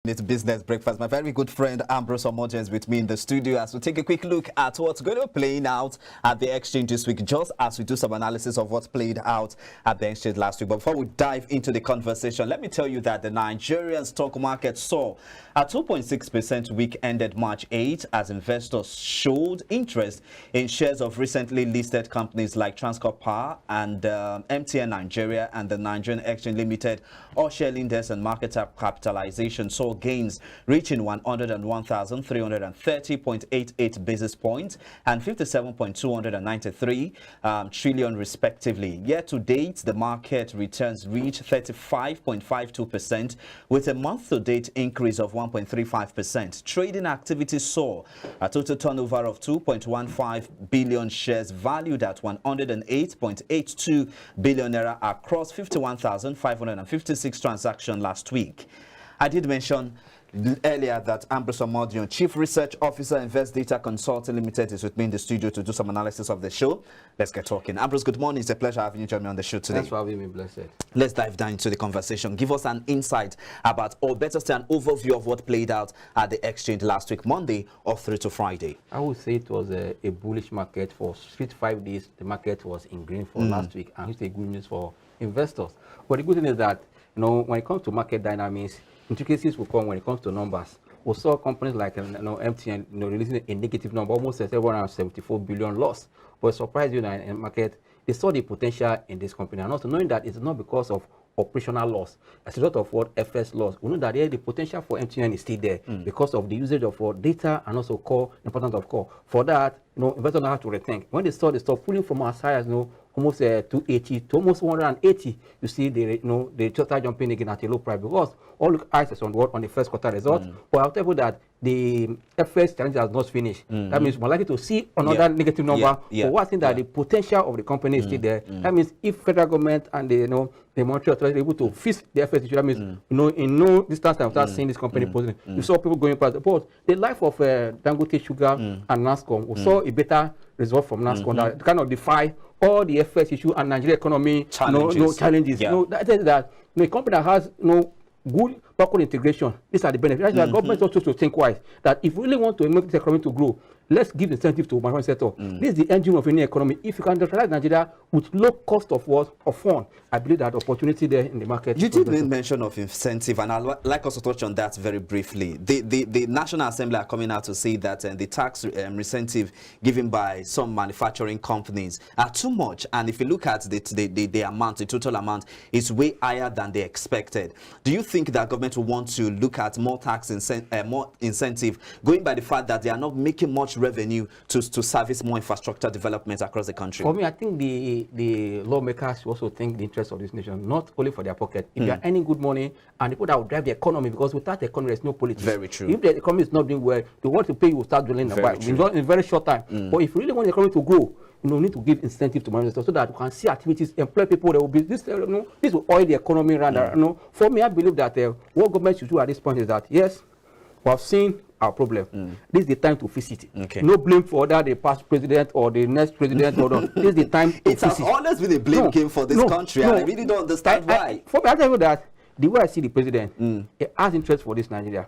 It's Business Breakfast. My very good friend Ambrose Omoja is with me in the studio as we take a quick look at what's going to be playing out at the exchange this week, just as we do some analysis of what's played out at the exchange last week. But before we dive into the conversation, let me tell you that the Nigerian stock market saw a 2.6% week ended March 8 as investors showed interest in shares of recently listed companies like Transcorp Power and MTN Nigeria and the Nigerian Exchange Limited. All share index and market capitalization saw gains reaching 101,330.88 basis points and 57.293 trillion respectively. Year to date, the market returns reached 35.52% with a month-to-date increase of 1.35%. Trading activity saw a total turnover of 2.15 billion shares valued at 108.82 billion naira across 51,556 transactions last week. I did mention earlier that Ambrose Omoja, Chief Research Officer, Invest Data Consulting Limited, is with me in the studio to do some analysis of the show. Let's get talking. Ambrose, good morning. It's a pleasure having you join me on the show today. Thanks for having me, blessed. Let's dive down into the conversation. Give us an insight about, or better say, an overview of what played out at the exchange last week, Monday or through to Friday. I would say it was a bullish market for 5 days. The market was in green for last week, and it's a good news for investors. But the good thing is that, when it comes to market dynamics, intricacies will come when it comes to numbers. We saw companies like MTN releasing a negative number, almost 774 billion loss. But surprised you in the market, they saw the potential in this company, and also knowing that it's not because of operational loss, as a result of what FS loss. We know that the potential for MTN is still there because of the usage of data and also core, importance of core. For that, investors have to rethink. When they saw the stock pulling from as high as almost 280 to almost 180, you see they just start jumping again at a low price because all look eyes is on the first quarter results. But I'll tell you that the FS challenge has not finished. That means we're likely to see another negative number. But one thing that the potential of the company is still there. That means if federal government and the monetary authority are able to fix the FS issue, that means in no distance time without seeing this company posing. You saw people going past the port. The life of Dangote Sugar and NASCOM, we saw a better result from NASCOM that kind of defy all the FS issue and Nigeria economy challenges. That is that a company that has good backward integration, these are the benefits. The government also to think wise that if we really want to make this economy to grow, let's give incentive to manufacturing sector. This is the engine of any economy. If you can industrialize Nigeria with low cost of fund, I believe that opportunity there in the market. You did mention of incentive, and I'd like us to touch on that very briefly. The National Assembly are coming out to say that the tax incentive given by some manufacturing companies are too much, and if you look at the amount, the total amount is way higher than they expected. Do you think that government will want to look at more tax more incentive, going by the fact that they are not making much revenue to service more infrastructure development across the country? For me, I think the lawmakers also think the interest of this nation, not only for their pocket. If they are earning good money, and the people that will drive the economy, because without the economy, there's no politics. Very true. If the economy is not doing well, the want to pay you will start drilling in a very short time. But if you really want the economy to grow, you need to give incentive to managers so that you can see activities, employ people that will be this. This will oil the economy rather. For me, I believe that what government should do at this point is that yes, we have seen our problem. This is the time to fix it. No blame for the past president or the next president. This is the time to fix it. It has always been a blame game for this country, and I really don't understand why. For me, I tell you that the way I see the president, he has interest for this Nigeria.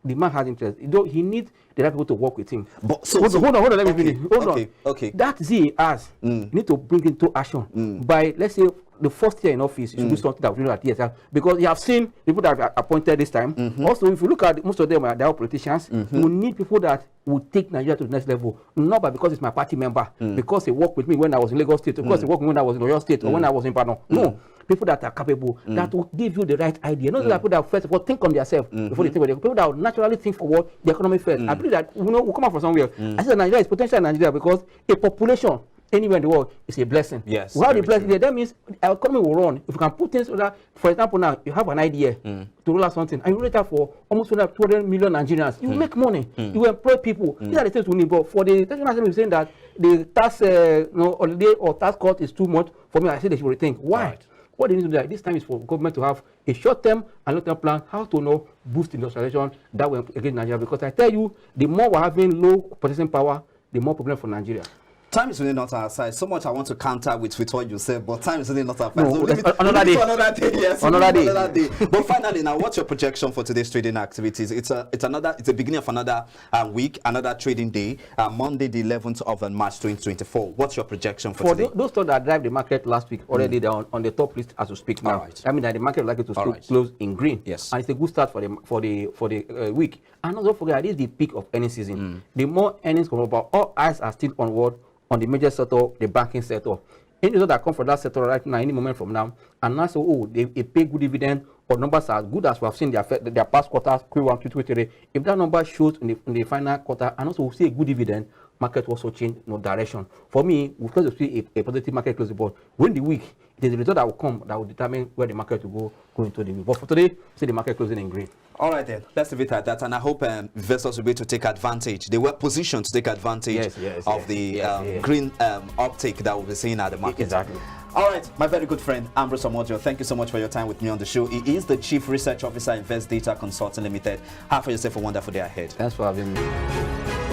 The man has interest. He needs the right people to work with him. But hold on, let me finish. Hold on. That zeal he has, you need to bring into action by, let's say, the first year in office. You should do something that will do at TSL, because you have seen people that are appointed this time. Also, if you look at most of them, they are politicians. We need people that will take Nigeria to the next level, not because it's my party member, because they worked with me when I was in Lagos State, because they worked with me when I was in Oyo State, or when I was in Pano. No. People that are capable, that will give you the right idea. Not people that first of all think on themselves before they think about it. People that will naturally think for what the economy first. I believe that we'll come out from somewhere. I say Nigeria is potential in Nigeria because a population anywhere in the world is a blessing. Yes. Without the blessing there, that means our economy will run. If you can put things that, for example, now you have an idea to roll out something, and you roll it out for almost 200 million Nigerians, you make money, you employ people. These are the things we need. But for the National Assembly saying that the tax holiday or tax cut is too much, for me, I say they should rethink. Why? Right. What they need to do this time is for government to have a short-term and long-term plan how to boost industrialization that will against Nigeria. Because I tell you, the more we're having low purchasing power, the more problem for Nigeria. Time is really not our side. So much I want to counter with what you said, but time is really not our side. No, So leave it- another leave it day. to another day. Yes, Another leave it day. to another day. But finally, now, what's your projection for today's trading activities? It's the beginning of another week, another trading day, Monday, the 11th of March 2024. What's your projection for today? Those stocks that drive the market last week, already they're on the top list as we speak now. All right. I mean that the market is likely to still right. close in green. Yes. And it's a good start for the week. And don't forget, this is the peak of earnings season. The more earnings come about, all eyes are still onward on the major sector, the banking sector. Any result that come from that sector right now, any moment from now, and now so they pay good dividend, or numbers are as good as we have seen their past quarters, Q1, Q2, Q3. If that number shows in the final quarter, and also we see a good dividend, market also change direction. For me, we first to see a positive market close the board. When the week, it is the result that will come that will determine where the market will go into the week. But for today, see the market closing in green. All right then, let's leave it at that, and I hope investors will be able to take advantage. They were positioned to take advantage of the green uptake that we'll be seeing at the market. Exactly. All right, my very good friend Ambrose Omodio, thank you so much for your time with me on the show. He is the Chief Research Officer, Invest Data Consulting Limited. Have yourself a wonderful day ahead. Thanks for having me.